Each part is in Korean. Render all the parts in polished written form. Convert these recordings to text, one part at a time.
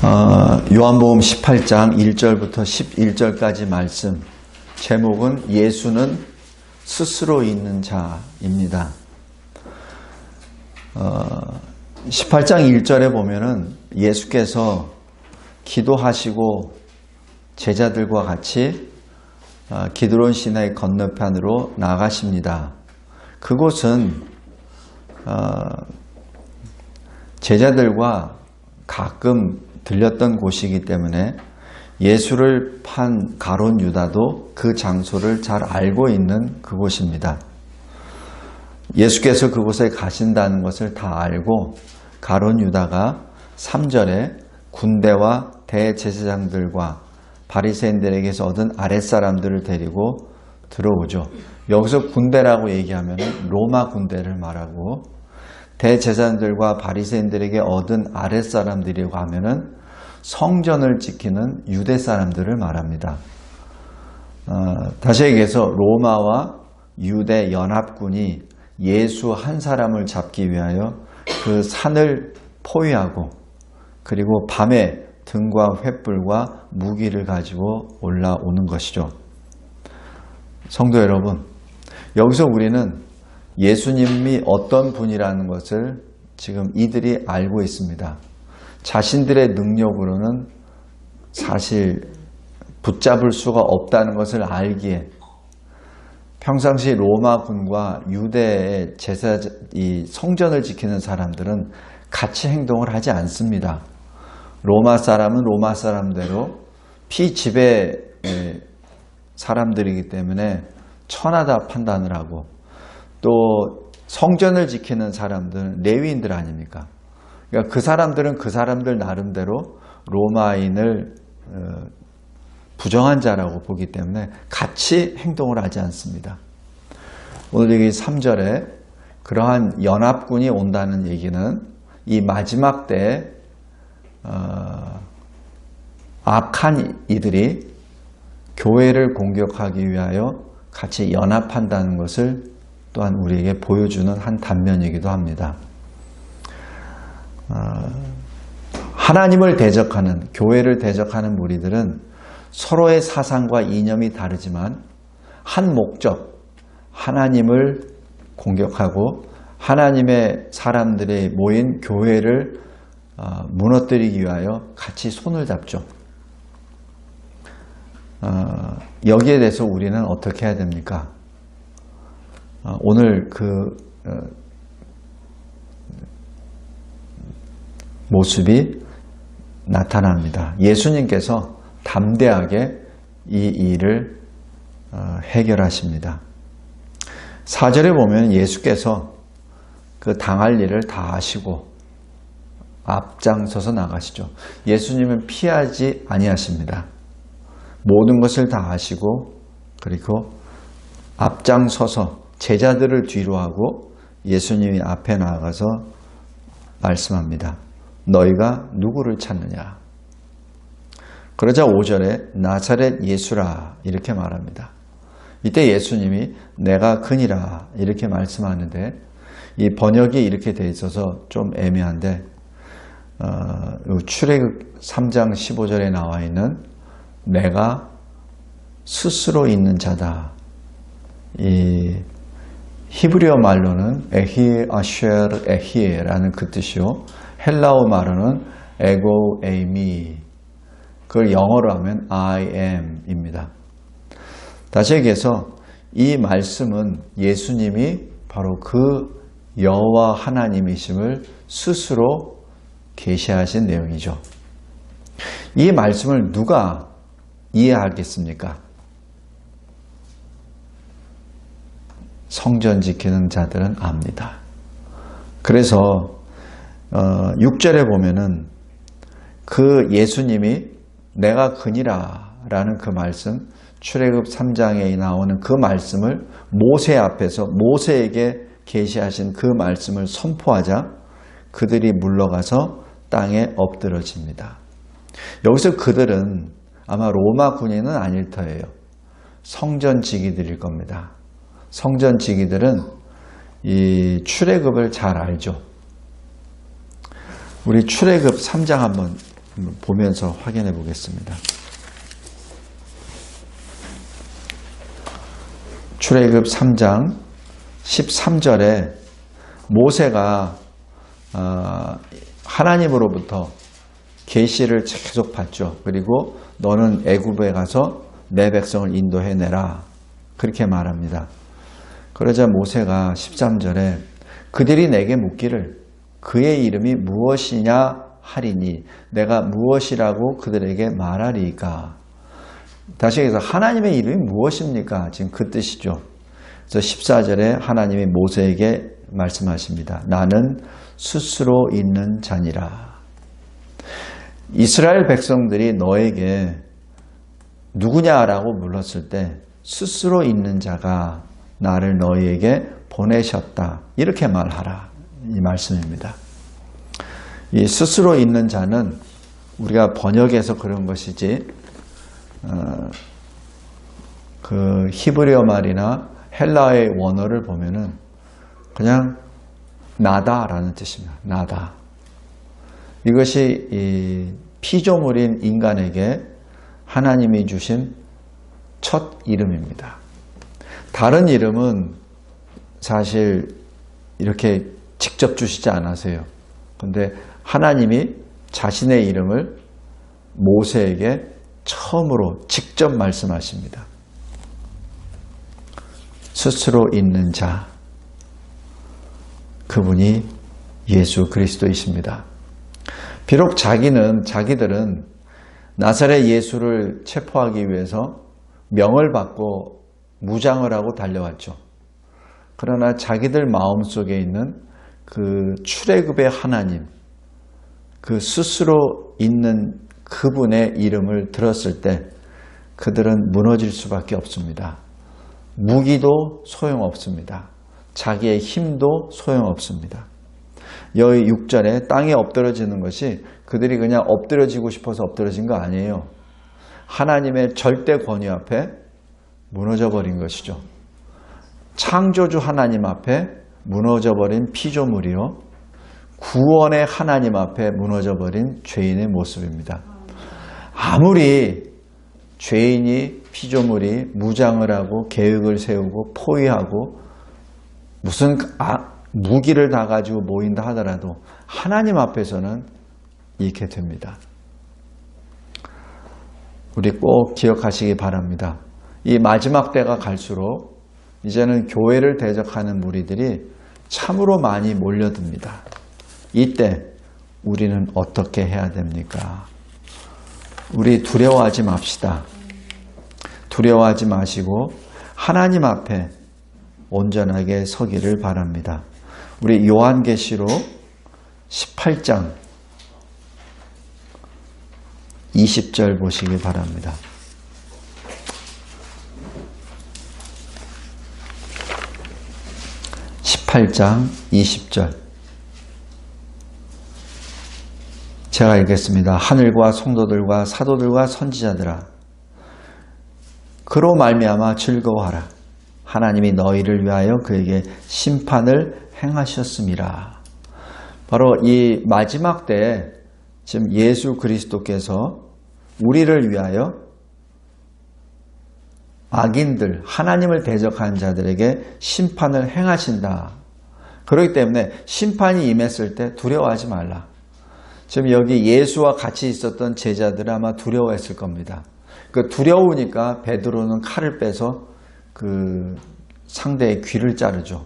요한복음 18장 1절부터 11절까지 말씀, 제목은 예수는 스스로 있는 자입니다. 18장 1절에 보면은 예수께서 기도하시고 제자들과 같이 기드론 시내 건너편으로 나가십니다. 그곳은 제자들과 가끔 들렸던 곳이기 때문에 예수를 판 가룟 유다도 그 장소를 잘 알고 있는 그곳입니다. 예수께서 그곳에 가신다는 것을 다 알고 가룟 유다가 3절에 군대와 대제사장들과 바리새인들에게서 얻은 아랫사람들을 데리고 들어오죠. 여기서 군대라고 얘기하면 로마 군대를 말하고, 대제사장들과 바리새인들에게 얻은 아랫사람들이라고 하면은 성전을 지키는 유대 사람들을 말합니다. 다시 얘기해서 로마와 유대 연합군이 예수 한 사람을 잡기 위하여 그 산을 포위하고, 그리고 밤에 등과 횃불과 무기를 가지고 올라오는 것이죠. 성도 여러분, 여기서 우리는 예수님이 어떤 분이라는 것을 지금 이들이 알고 있습니다. 자신들의 능력으로는 사실 붙잡을 수가 없다는 것을 알기에 평상시 로마군과 유대의 이 성전을 지키는 사람들은 같이 행동을 하지 않습니다. 로마 사람은 로마 사람대로 피지배 사람들이기 때문에 천하다 판단을 하고, 또 성전을 지키는 사람들은 레위인들 아닙니까? 그러니까 그 사람들은 그 사람들 나름대로 로마인을 부정한 자라고 보기 때문에 같이 행동을 하지 않습니다. 오늘 여기 3절에 그러한 연합군이 온다는 얘기는 이 마지막 때에 악한 이들이 교회를 공격하기 위하여 같이 연합한다는 것을 또한 우리에게 보여주는 한 단면이기도 합니다. 하나님을 대적하는, 교회를 대적하는 무리들은 서로의 사상과 이념이 다르지만 한 목적, 하나님을 공격하고 하나님의 사람들이 모인 교회를 무너뜨리기 위하여 같이 손을 잡죠. 여기에 대해서 우리는 어떻게 해야 됩니까? 오늘 그 모습이 나타납니다. 예수님께서 담대하게 이 일을 해결하십니다. 4절에 보면 예수께서 그 당할 일을 다 하시고 앞장서서 나가시죠. 예수님은 피하지 아니하십니다. 모든 것을 다 하시고, 그리고 앞장서서 제자들을 뒤로 하고 예수님이 앞에 나아가서 말씀합니다. 너희가 누구를 찾느냐? 그러자 5절에 나사렛 예수라 이렇게 말합니다. 이때 예수님이 내가 그니라 이렇게 말씀하는데, 이 번역이 이렇게 돼 있어서 좀 애매한데, 출애굽 3장 15절에 나와 있는 내가 스스로 있는 자다, 이 히브리어 말로는 에히 아쉐르 에히에라는 그 뜻이요, 헬라어 말로는 에고 에이미, 그걸 영어로 하면 I am 입니다. 다시 얘기해서 이 말씀은 예수님이 바로 그 여호와 하나님이심을 스스로 계시하신 내용이죠. 이 말씀을 누가 이해하겠습니까? 성전 지키는 자들은 압니다. 그래서 6절에 보면은 그 예수님이 내가 그니라 라는 그 말씀, 출애굽 3장에 나오는 그 말씀을 모세 앞에서 모세에게 계시하신 그 말씀을 선포하자 그들이 물러가서 땅에 엎드러집니다. 여기서 그들은 아마 로마 군인은 아닐 터예요. 성전 지기들일 겁니다. 성전 지기들은 이 출애굽을 잘 알죠. 우리 출애굽 3장 한번 보면서 확인해 보겠습니다. 출애굽 3장 13절에 모세가 하나님으로부터 계시를 계속 받죠. 그리고 너는 애굽에 가서 내 백성을 인도해내라. 그렇게 말합니다. 그러자 모세가 13절에 그들이 내게 묻기를 그의 이름이 무엇이냐 하리니 내가 무엇이라고 그들에게 말하리이까. 다시 얘기해서 하나님의 이름이 무엇입니까? 지금 그 뜻이죠. 그래서 14절에 하나님이 모세에게 말씀하십니다. 나는 스스로 있는 자니라. 이스라엘 백성들이 너에게 누구냐라고 물었을 때 스스로 있는 자가 나를 너희에게 보내셨다. 이렇게 말하라. 이 말씀입니다. 이 스스로 있는 자는 우리가 번역해서 그런 것이지 그 히브리어 말이나 헬라어의 원어를 보면은 그냥 나다라는 뜻입니다. 나다. 이것이 이 피조물인 인간에게 하나님이 주신 첫 이름입니다. 다른 이름은 사실 이렇게 직접 주시지 않으세요. 그런데 하나님이 자신의 이름을 모세에게 처음으로 직접 말씀하십니다. 스스로 있는 자, 그분이 예수 그리스도이십니다. 비록 자기들은 나사렛 예수를 체포하기 위해서 명을 받고 무장을 하고 달려왔죠. 그러나 자기들 마음속에 있는 그 출애굽의 하나님, 그 스스로 있는 그분의 이름을 들었을 때 그들은 무너질 수밖에 없습니다. 무기도 소용없습니다. 자기의 힘도 소용없습니다. 여기 6절에 땅에 엎드러지는 것이 그들이 그냥 엎드러지고 싶어서 엎드러진 거 아니에요. 하나님의 절대 권위 앞에 무너져 버린 것이죠. 창조주 하나님 앞에 무너져 버린 피조물이요. 구원의 하나님 앞에 무너져 버린 죄인의 모습입니다. 아무리 죄인이 피조물이 무장을 하고 계획을 세우고 포위하고 무슨 무기를 다 가지고 모인다 하더라도 하나님 앞에서는 이렇게 됩니다. 우리 꼭 기억하시기 바랍니다. 이 마지막 때가 갈수록 이제는 교회를 대적하는 무리들이 참으로 많이 몰려듭니다. 이때 우리는 어떻게 해야 됩니까? 우리 두려워하지 맙시다. 두려워하지 마시고 하나님 앞에 온전하게 서기를 바랍니다. 우리 요한계시록 18장 20절 보시기 바랍니다. (18장) 20절 제가 읽겠습니다. 하늘과 성도들과 사도들과 선지자들아 그로 말미암아 즐거워하라. 하나님이 너희를 위하여 그에게 심판을 행하셨음이라. 바로 이 마지막 때에 지금 예수 그리스도께서 우리를 위하여 악인들, 하나님을 대적한 자들에게 심판을 행하신다. 그렇기 때문에 심판이 임했을 때 두려워하지 말라. 지금 여기 예수와 같이 있었던 제자들은 아마 두려워했을 겁니다. 그 두려우니까 베드로는 칼을 빼서 그 상대의 귀를 자르죠.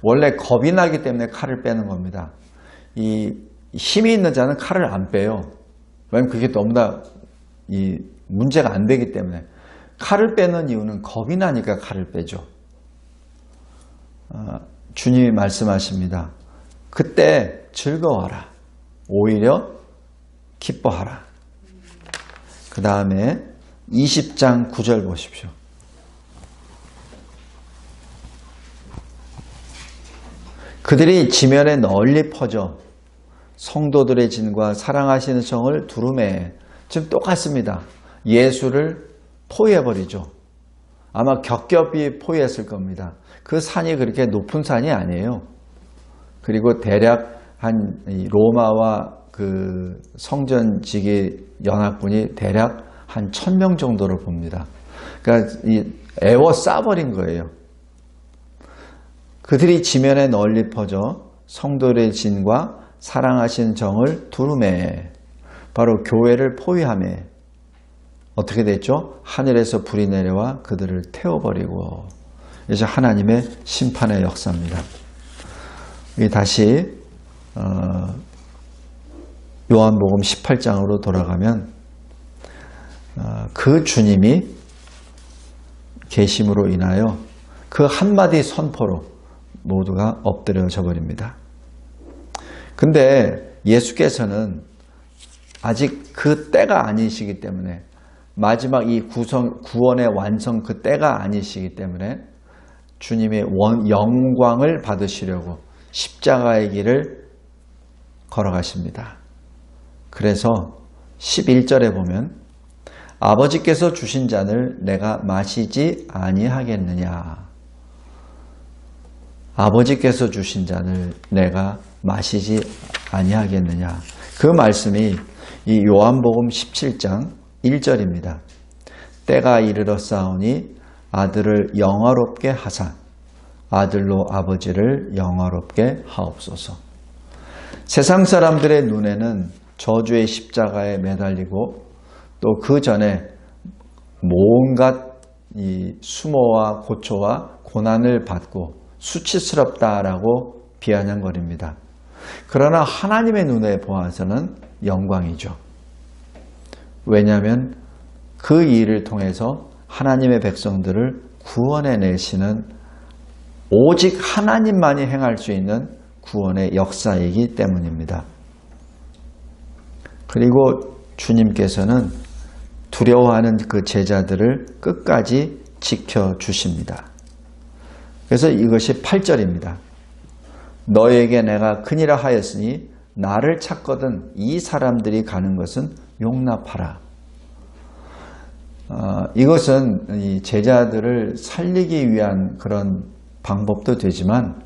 원래 겁이 나기 때문에 칼을 빼는 겁니다. 이 힘이 있는 자는 칼을 안 빼요. 왜냐면 그게 너무나 이 문제가 안 되기 때문에. 칼을 빼는 이유는 겁이 나니까 칼을 빼죠. 주님이 말씀하십니다. 그때 즐거워하라. 오히려 기뻐하라. 그 다음에 20장 9절 보십시오. 그들이 지면에 널리 퍼져 성도들의 진과 사랑하시는 성을 두루매. 지금 똑같습니다. 예수를 포위해버리죠. 아마 겹겹이 포위했을 겁니다. 그 산이 그렇게 높은 산이 아니에요. 그리고 대략 한 로마와 그 성전지기 연합군이 대략 한 1000명 정도로 봅니다. 그러니까 애워 싸버린 거예요. 그들이 지면에 널리 퍼져 성도의 진과 사랑하신 정을 두루매 바로 교회를 포위하매 어떻게 됐죠? 하늘에서 불이 내려와 그들을 태워버리고 이제 하나님의 심판의 역사입니다. 다시 요한복음 18장으로 돌아가면 그 주님이 계심으로 인하여 그 한마디 선포로 모두가 엎드려져 버립니다. 근데 예수께서는 아직 그 때가 아니시기 때문에 마지막 이 구원의 완성 그 때가 아니시기 때문에 주님의 영광을 받으시려고 십자가의 길을 걸어가십니다. 그래서 11절에 보면 아버지께서 주신 잔을 내가 마시지 아니하겠느냐. 아버지께서 주신 잔을 내가 마시지 아니하겠느냐. 그 말씀이 이 요한복음 17장 1절입니다. 때가 이르렀사오니 아들을 영화롭게 하사 아들로 아버지를 영화롭게 하옵소서. 세상 사람들의 눈에는 저주의 십자가에 매달리고 또 그 전에 온갖 이 수모와 고초와 고난을 받고 수치스럽다라고 비아냥거립니다. 그러나 하나님의 눈에 보아서는 영광이죠. 왜냐하면 그 일을 통해서 하나님의 백성들을 구원해내시는 오직 하나님만이 행할 수 있는 구원의 역사이기 때문입니다. 그리고 주님께서는 두려워하는 그 제자들을 끝까지 지켜주십니다. 그래서 이것이 8절입니다. 너에게 내가 큰일을 하였으니 나를 찾거든 이 사람들이 가는 것은 용납하라. 이것은 이 제자들을 살리기 위한 그런 방법도 되지만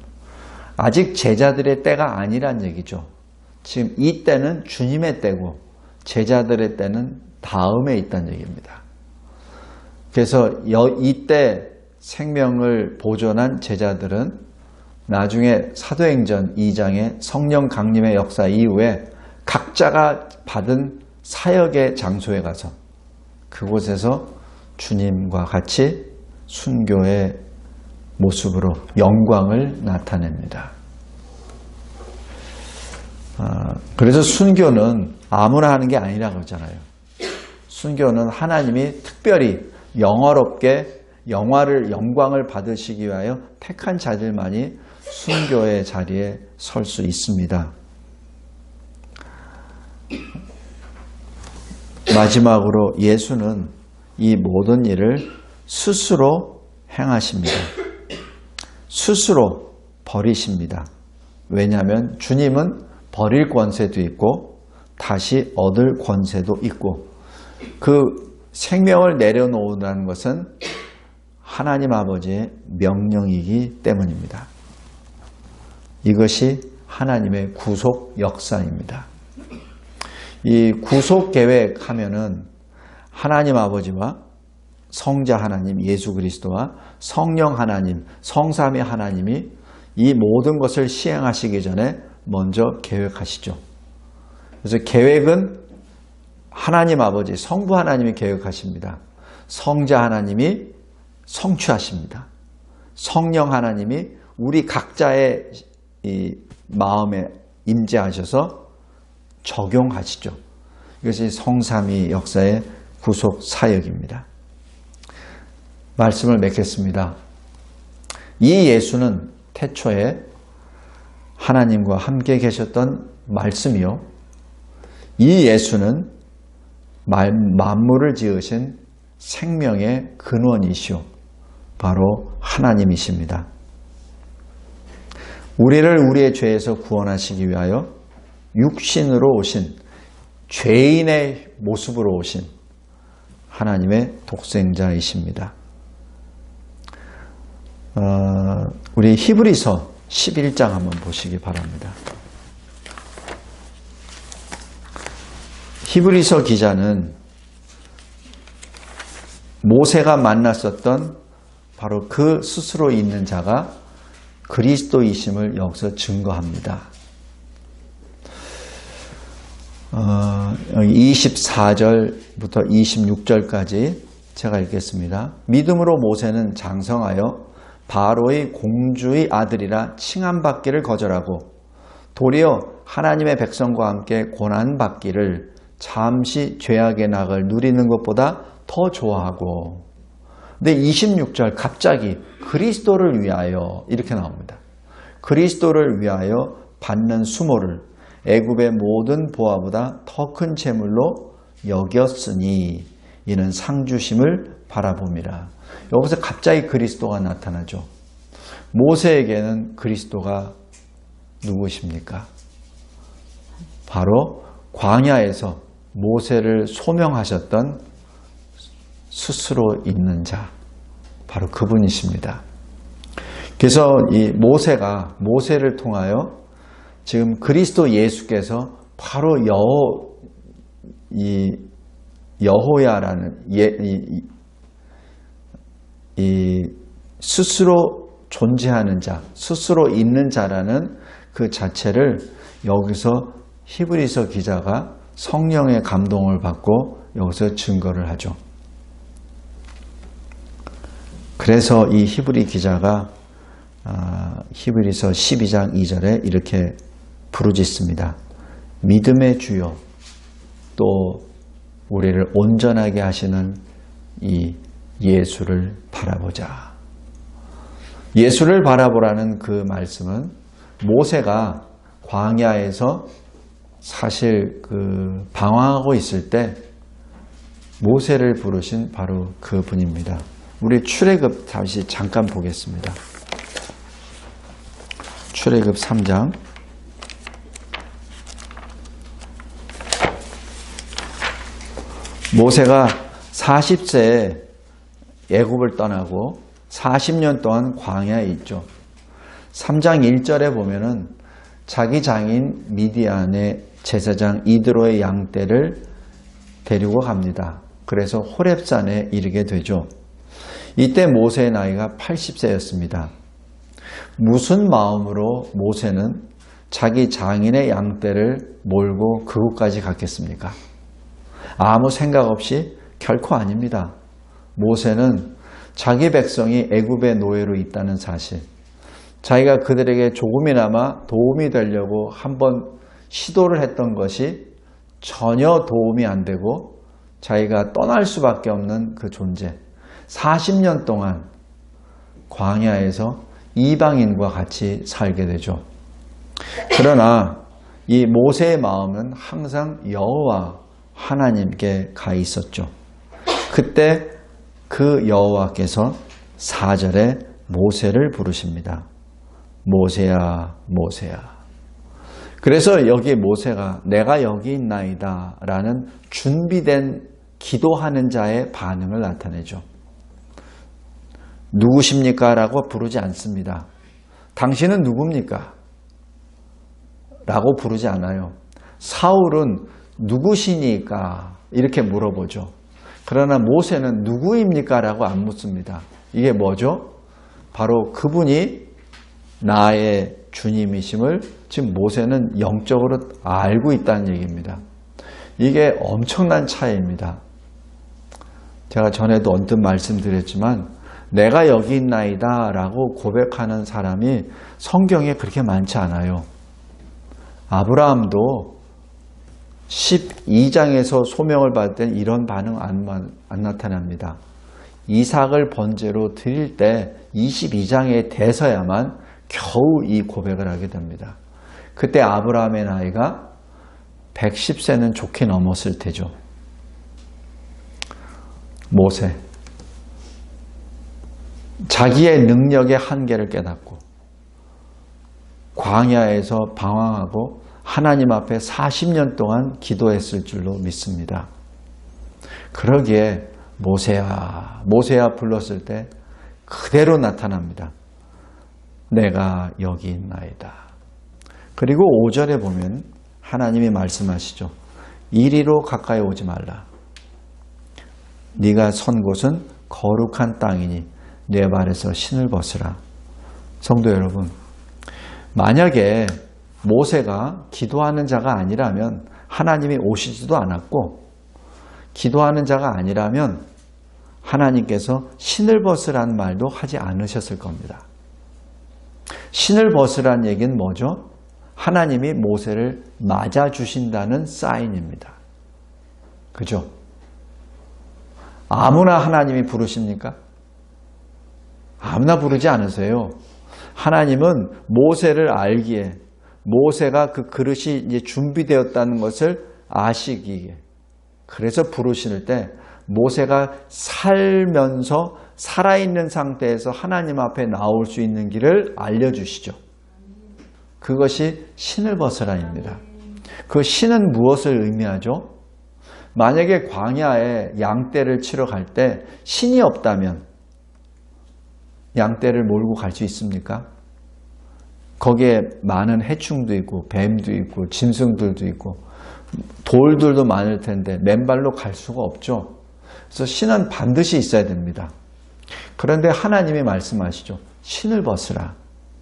아직 제자들의 때가 아니란 얘기죠. 지금 이 때는 주님의 때고 제자들의 때는 다음에 있다는 얘기입니다. 그래서 이때 생명을 보존한 제자들은 나중에 사도행전 2장의 성령 강림의 역사 이후에 각자가 받은 사역의 장소에 가서 그곳에서 주님과 같이 순교의 모습으로 영광을 나타냅니다. 그래서 순교는 아무나 하는 게 아니라고 그러잖아요. 순교는 하나님이 특별히 영화롭게 영광을 받으시기 위하여 택한 자들만이 순교의 자리에 설 수 있습니다. 마지막으로 예수는 이 모든 일을 스스로 행하십니다. 스스로 버리십니다. 왜냐하면 주님은 버릴 권세도 있고 다시 얻을 권세도 있고 그 생명을 내려놓는다는 것은 하나님 아버지의 명령이기 때문입니다. 이것이 하나님의 구속 역사입니다. 이 구속 계획 하면은 하나님 아버지와 성자 하나님 예수 그리스도와 성령 하나님 성삼위 하나님이 이 모든 것을 시행하시기 전에 먼저 계획하시죠. 그래서 계획은 하나님 아버지 성부 하나님이 계획하십니다. 성자 하나님이 성취하십니다. 성령 하나님이 우리 각자의 이 마음에 임재하셔서 적용하시죠. 이것이 성삼위 역사의 구속 사역입니다. 말씀을 맺겠습니다. 이 예수는 태초에 하나님과 함께 계셨던 말씀이요. 이 예수는 만물을 지으신 생명의 근원이시오. 바로 하나님이십니다. 우리를 우리의 죄에서 구원하시기 위하여 육신으로 오신 죄인의 모습으로 오신 하나님의 독생자이십니다. 우리 히브리서 11장 한번 보시기 바랍니다. 히브리서 기자는 모세가 만났었던 바로 그 스스로 있는 자가 그리스도이심을 여기서 증거합니다. 24절부터 26절까지 제가 읽겠습니다. 믿음으로 모세는 장성하여 바로의 공주의 아들이라 칭함받기를 거절하고 도리어 하나님의 백성과 함께 고난받기를 잠시 죄악의 낙을 누리는 것보다 더 좋아하고, 근데 26절 갑자기 그리스도를 위하여 이렇게 나옵니다. 그리스도를 위하여 받는 수모를 애굽의 모든 보화보다 더 큰 재물로 여겼으니 이는 상주심을 바라봅니다. 여기서 갑자기 그리스도가 나타나죠. 모세에게는 그리스도가 누구십니까? 바로 광야에서 모세를 소명하셨던 스스로 있는 자, 바로 그분이십니다. 그래서 이 모세를 통하여 지금 그리스도 예수께서 바로 여호야라는 이 스스로 존재하는 자, 스스로 있는 자라는 그 자체를 여기서 히브리서 기자가 성령의 감동을 받고 여기서 증거를 하죠. 그래서 이 히브리 기자가 히브리서 12장 2절에 이렇게 부르짖습니다. 믿음의 주여, 또 우리를 온전하게 하시는 이 예수를 바라보자. 예수를 바라보라는 그 말씀은 모세가 광야에서 사실 방황하고 있을 때 모세를 부르신 바로 그 분입니다. 우리 출애굽 다시 잠깐 보겠습니다. 출애굽 3장. 모세가 40세에 애굽을 떠나고 40년 동안 광야에 있죠. 3장 1절에 보면은 자기 장인 미디안의 제사장 이드로의 양떼를 데리고 갑니다. 그래서 호렙산에 이르게 되죠. 이때 모세의 나이가 80세였습니다. 무슨 마음으로 모세는 자기 장인의 양떼를 몰고 그곳까지 갔겠습니까? 아무 생각 없이 결코 아닙니다. 모세는 자기 백성이 애굽의 노예로 있다는 사실, 자기가 그들에게 조금이나마 도움이 되려고 한번 시도를 했던 것이 전혀 도움이 안 되고 자기가 떠날 수밖에 없는 그 존재, 40년 동안 광야에서 이방인과 같이 살게 되죠. 그러나 이 모세의 마음은 항상 여호와 하나님께 가 있었죠. 그때 그 여호와께서 4절에 모세를 부르십니다. 모세야, 모세야. 그래서 여기 모세가 내가 여기 있나이다 라는 준비된 기도하는 자의 반응을 나타내죠. 누구십니까? 라고 부르지 않습니다. 당신은 누굽니까? 라고 부르지 않아요. 사울은 누구시니까? 이렇게 물어보죠. 그러나 모세는 누구입니까? 라고 안 묻습니다. 이게 뭐죠? 바로 그분이 나의 주님이심을 지금 모세는 영적으로 알고 있다는 얘기입니다. 이게 엄청난 차이입니다. 제가 전에도 언뜻 말씀드렸지만 내가 여기 있나이다 라고 고백하는 사람이 성경에 그렇게 많지 않아요. 아브라함도 12장에서 소명을 받을 땐 이런 반응 안 나타납니다. 이삭을 번제로 드릴 때 22장에 돼서야만 겨우 이 고백을 하게 됩니다. 그때 아브라함의 나이가 110세는 좋게 넘었을 테죠. 모세, 자기의 능력의 한계를 깨닫고 광야에서 방황하고 하나님 앞에 40년 동안 기도했을 줄로 믿습니다. 그러기에 모세야, 모세야 불렀을 때 그대로 나타납니다. 내가 여기 있나이다. 그리고 5절에 보면 하나님이 말씀하시죠. 이리로 가까이 오지 말라. 네가 선 곳은 거룩한 땅이니 내 발에서 신을 벗으라. 성도 여러분, 만약에 모세가 기도하는 자가 아니라면 하나님이 오시지도 않았고, 기도하는 자가 아니라면 하나님께서 신을 벗으라는 말도 하지 않으셨을 겁니다. 신을 벗으라는 얘기는 뭐죠? 하나님이 모세를 맞아주신다는 사인입니다. 그죠? 아무나 하나님이 부르십니까? 아무나 부르지 않으세요. 하나님은 모세를 알기에, 모세가 그 그릇이 이제 준비되었다는 것을 아시기에, 그래서 부르실 때 모세가 살면서 살아있는 상태에서 하나님 앞에 나올 수 있는 길을 알려주시죠. 그것이 신을 벗으라입니다. 그 신은 무엇을 의미하죠? 만약에 광야에 양떼를 치러 갈 때 신이 없다면 양떼를 몰고 갈 수 있습니까? 거기에 많은 해충도 있고 뱀도 있고 짐승들도 있고 돌들도 많을 텐데 맨발로 갈 수가 없죠. 그래서 신은 반드시 있어야 됩니다. 그런데 하나님이 말씀하시죠. 신을 벗으라.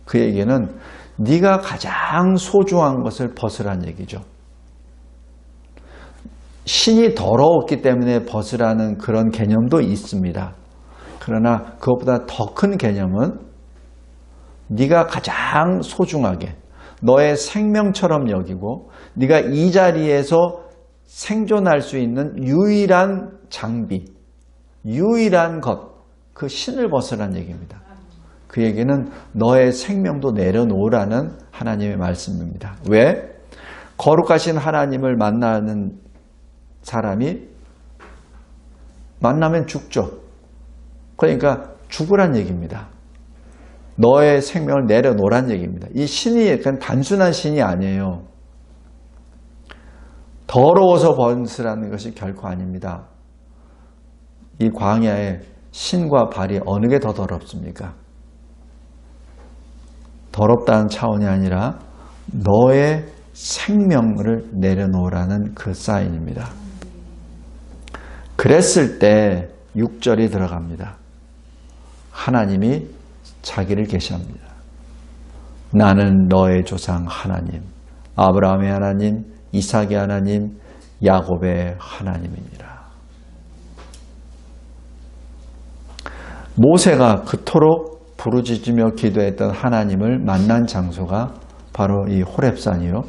그 얘기는 네가 가장 소중한 것을 벗으라는 얘기죠. 신이 더러웠기 때문에 벗으라는 그런 개념도 있습니다. 그러나 그것보다 더 큰 개념은 네가 가장 소중하게 너의 생명처럼 여기고 네가 이 자리에서 생존할 수 있는 유일한 장비, 유일한 것, 그 신을 벗으라는 얘기입니다. 그 얘기는 너의 생명도 내려놓으라는 하나님의 말씀입니다. 왜? 거룩하신 하나님을 만나는 사람이 만나면 죽죠. 그러니까 죽으란 얘기입니다. 너의 생명을 내려놓으란 얘기입니다. 이 신이 그냥 단순한 신이 아니에요. 더러워서 벗으라는 것이 결코 아닙니다. 이 광야에 신과 발이 어느 게 더 더럽습니까? 더럽다는 차원이 아니라 너의 생명을 내려놓으라는 그 사인입니다. 그랬을 때 6절이 들어갑니다. 하나님이 자기를 계시합니다. 나는 너의 조상 하나님, 아브라함의 하나님, 이삭의 하나님, 야곱의 하나님이니라. 모세가 그토록 부르짖으며 기도했던 하나님을 만난 장소가 바로 이 호렙산이요.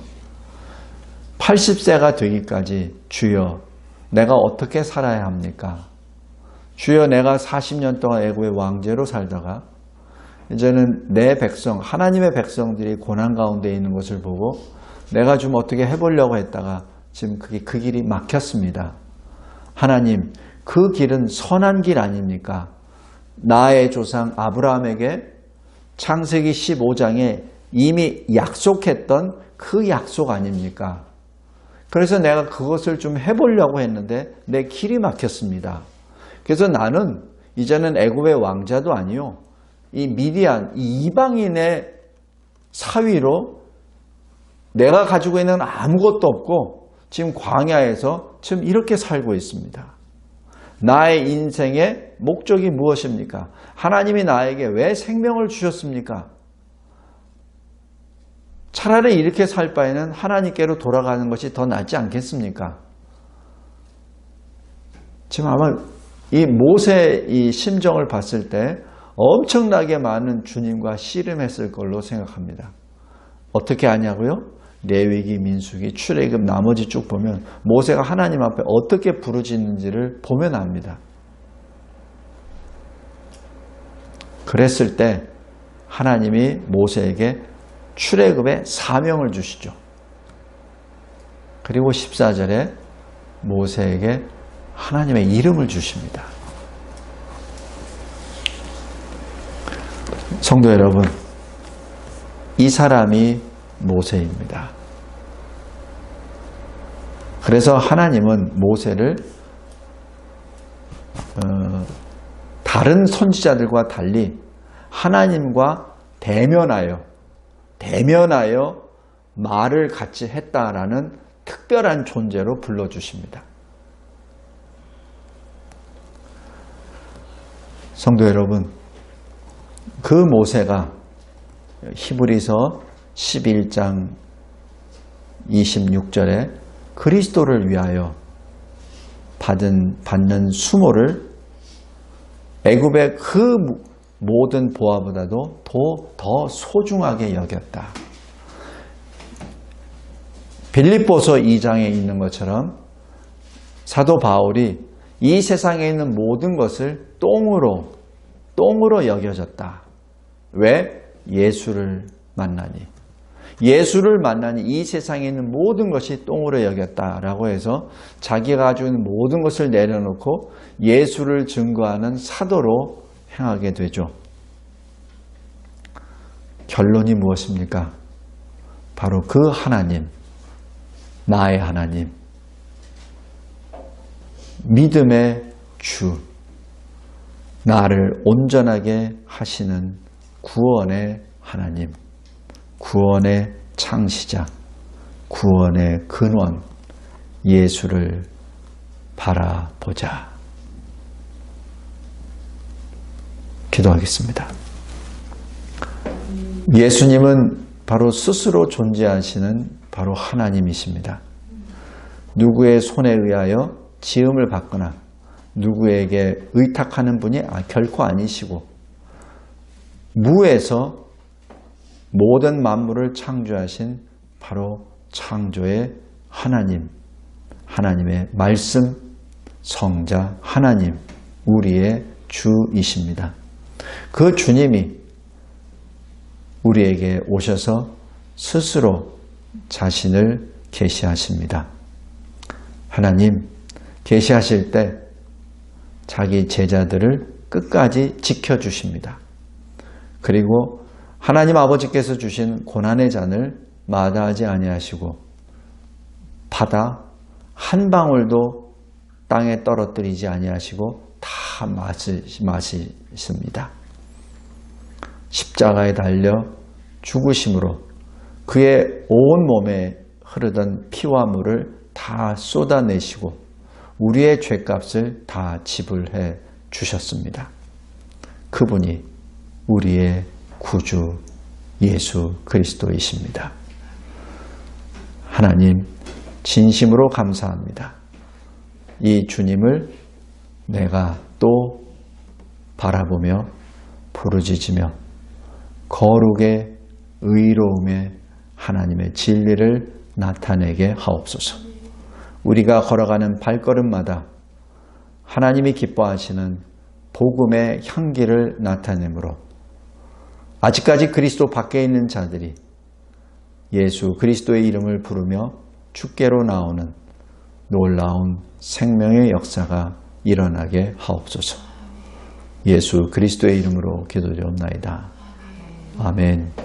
80세가 되기까지 주여 내가 어떻게 살아야 합니까? 주여 내가 40년 동안 애굽의 왕제로 살다가 이제는 내 백성, 하나님의 백성들이 고난 가운데 있는 것을 보고 내가 좀 어떻게 해보려고 했다가 지금 그 길이 막혔습니다. 하나님, 그 길은 선한 길 아닙니까? 나의 조상 아브라함에게 창세기 15장에 이미 약속했던 그 약속 아닙니까? 그래서 내가 그것을 좀 해보려고 했는데 내 길이 막혔습니다. 그래서 나는 이제는 애굽의 왕자도 아니요, 이 미디안, 이 이방인의 사위로 내가 가지고 있는 아무것도 없고 지금 광야에서 지금 이렇게 살고 있습니다. 나의 인생의 목적이 무엇입니까? 하나님이 나에게 왜 생명을 주셨습니까? 차라리 이렇게 살 바에는 하나님께로 돌아가는 것이 더 낫지 않겠습니까? 지금 아마 이 모세의 이 심정을 봤을 때 엄청나게 많은 주님과 씨름했을 걸로 생각합니다. 어떻게 하냐고요? 레위기, 민수기, 출애굽 나머지 쭉 보면 모세가 하나님 앞에 어떻게 부르짖는지를 보면 압니다. 그랬을 때 하나님이 모세에게 출애굽의 사명을 주시죠. 그리고 14절에 모세에게 하나님의 이름을 주십니다. 성도 여러분, 이 사람이 모세입니다. 그래서 하나님은 모세를 다른 선지자들과 달리 하나님과 대면하여 말을 같이 했다라는 특별한 존재로 불러주십니다. 성도 여러분, 그 모세가 히브리서 11장 26절에 그리스도를 위하여 받는 수모를 애굽의 그 모든 보화보다도 더 소중하게 여겼다. 빌립보서 2장에 있는 것처럼 사도 바울이 이 세상에 있는 모든 것을 똥으로 여겨졌다. 왜? 예수를 만나니. 예수를 만나니 이 세상에 있는 모든 것이 똥으로 여겼다라고 해서 자기가 가지고 있는 모든 것을 내려놓고 예수를 증거하는 사도로 행하게 되죠. 결론이 무엇입니까? 바로 그 하나님, 나의 하나님, 믿음의 주, 나를 온전하게 하시는 구원의 하나님, 구원의 창시자, 구원의 근원, 예수를 바라보자. 기도하겠습니다. 예수님은 바로 스스로 존재하시는 바로 하나님이십니다. 누구의 손에 의하여 지음을 받거나 누구에게 의탁하는 분이 결코 아니시고 무에서 모든 만물을 창조하신 바로 창조의 하나님, 하나님의 말씀, 성자 하나님, 우리의 주이십니다. 그 주님이 우리에게 오셔서 스스로 자신을 계시하십니다. 하나님, 계시하실 때 자기 제자들을 끝까지 지켜주십니다. 그리고 하나님 아버지께서 주신 고난의 잔을 마다하지 아니하시고 바다 한 방울도 땅에 떨어뜨리지 아니하시고 다 마시십니다. 십자가에 달려 죽으심으로 그의 온 몸에 흐르던 피와 물을 다 쏟아내시고 우리의 죄값을 다 지불해 주셨습니다. 그분이 우리의 구주 예수 그리스도이십니다. 하나님, 진심으로 감사합니다. 이 주님을 내가 또 바라보며 부르짖으며 거룩의 의로움의 하나님의 진리를 나타내게 하옵소서. 우리가 걸어가는 발걸음마다 하나님이 기뻐하시는 복음의 향기를 나타내므로 아직까지 그리스도 밖에 있는 자들이 예수 그리스도의 이름을 부르며 주께로 나오는 놀라운 생명의 역사가 일어나게 하옵소서. 예수 그리스도의 이름으로 기도드리옵나이다. 아멘.